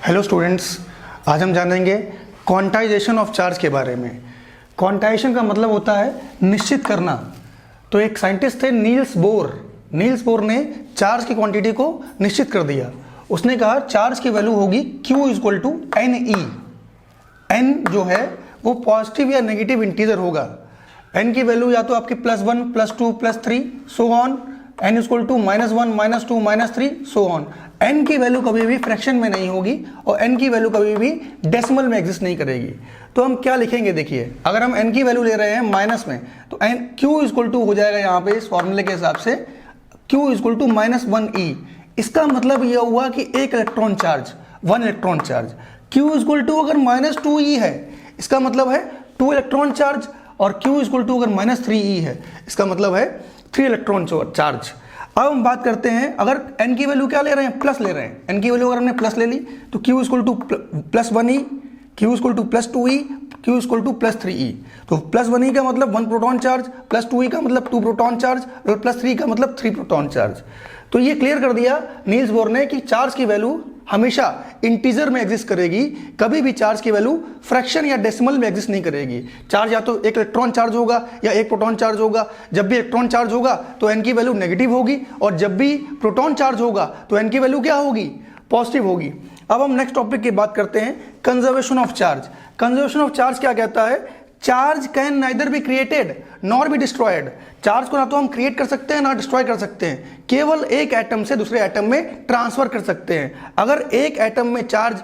Hello students, आज हम जानेंगे क्वांटाइजेशन ऑफ चार्ज के बारे में। क्वांटाइजेशन का मतलब होता है निश्चित करना। तो एक साइंटिस्ट थे नील्स बोर ने चार्ज की क्वांटिटी को निश्चित कर दिया। उसने कहा चार्ज की वैल्यू होगी Q equal to NE। N जो है वो पॉजिटिव या नेगेटिव इंटीजर होगा। N की वैल्यू या तो आपकी +1 +2 +3 so on, N equal to -1 -2 -3 so on. N की वैल्यू कभी भी फ्रैक्शन में नहीं होगी और N की वैल्यू कभी भी डेसिमल में एग्जिस्ट नहीं करेगी। तो हम क्या लिखेंगे, देखिए अगर हम N की वैल्यू ले रहे हैं माइनस में तो Q इक्वल टू हो जाएगा यहाँ पे इस फॉर्मूले के हिसाब से Q इक्वल टू -1E। इसका मतलब यह हुआ कि एक electron charge, 1 electron charge. Q equal to अगर -2E है इसका मतलब है 2 इलेक्ट्रॉन चार्ज, और Q इक्वल टू अगर -3E है इसका मतलब है 3 इलेक्ट्रॉन चार्ज। अब हम बात करते हैं, अगर N की वैल्यू क्या ले रहे हैं, प्लस ले रहे हैं। N की वैल्यू अगर हमने प्लस ले ली तो Q equal to +1E, Q equal to +2E, Q equal to +3E। तो +1E का मतलब 1 प्रोटॉन चार्ज, +2E का मतलब 2 प्रोटॉन चार्ज, और +3 का मतलब 3 प्रोटॉन चार्ज। तो ये क्लियर कर दिया नील्स बोर ने कि चार्ज की वैल्यू हमेशा इंटीजर में एग्जिस्ट करेगी, कभी भी चार्ज की वैल्यू फ्रैक्शन या डेसिमल में एग्जिस्ट नहीं करेगी। चार्ज या तो एक इलेक्ट्रॉन चार्ज होगा या एक प्रोटॉन चार्ज होगा। जब भी इलेक्ट्रॉन चार्ज होगा तो N की वैल्यू नेगेटिव होगी, और जब भी प्रोटॉन चार्ज होगा तो N की वैल्यू क्या होगी, पॉजिटिव होगी। अब हम नेक्स्ट टॉपिक की बात करते हैं, conservation of charge. Conservation of charge क्या कहता है, charge can neither be created nor be destroyed. Charge को ना तो हम क्रिएट कर सकते हैं ना डिस्ट्रॉय कर सकते हैं, केवल एक एटम से दूसरे एटम में ट्रांसफर कर सकते हैं। अगर एक एटम में चार्ज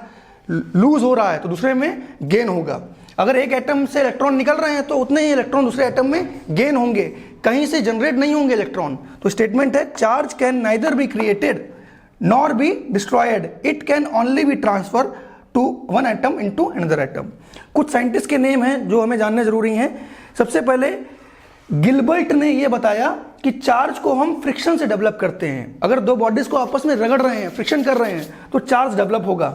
लूज हो रहा है तो दूसरे में गेन होगा। अगर एक एटम से इलेक्ट्रॉन निकल रहे हैं तो उतने ही इलेक्ट्रॉन दूसरे एटम में गेन होंगे, कहीं से जनरेट नहीं होंगे इलेक्ट्रॉन। तो स्टेटमेंट है charge can neither be created nor be destroyed, it can only be transfer to one atom into another atom. कुछ साइंटिस्ट के नेम हैं जो हमें जानने जरूरी हैं। सबसे पहले गिलबर्ट ने यह बताया कि चार्ज को हम फ्रिक्शन से डेवलप करते हैं। अगर दो बॉडीज को आपस में रगड़ रहे हैं, फ्रिक्शन कर रहे हैं, तो चार्ज डेवलप होगा।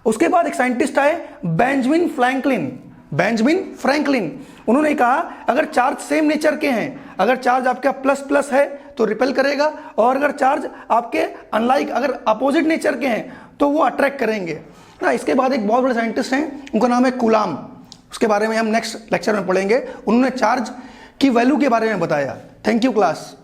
उसके बाद एक साइंटिस्ट आए बेंजामिन फ्रैंकलिन। उन्होंने कहा अगर चार्ज सेम नेचर के हैं, अगर चार्ज आपका प्लस प्लस है तो रिपेल करेगा, और अगर चार्ज आपके अनलाइक अगर अपोजिट नेचर के हैं तो वो अट्रैक्ट करेंगे ना। इसके बाद एक बहुत बड़े साइंटिस्ट हैं, उनका नाम है कूलाम। उसके बारे में हम नेक्स्ट लेक्चर में पढ़ेंगे। उन्होंने चार्ज की वैल्यू के बारे में बताया। Thank you class.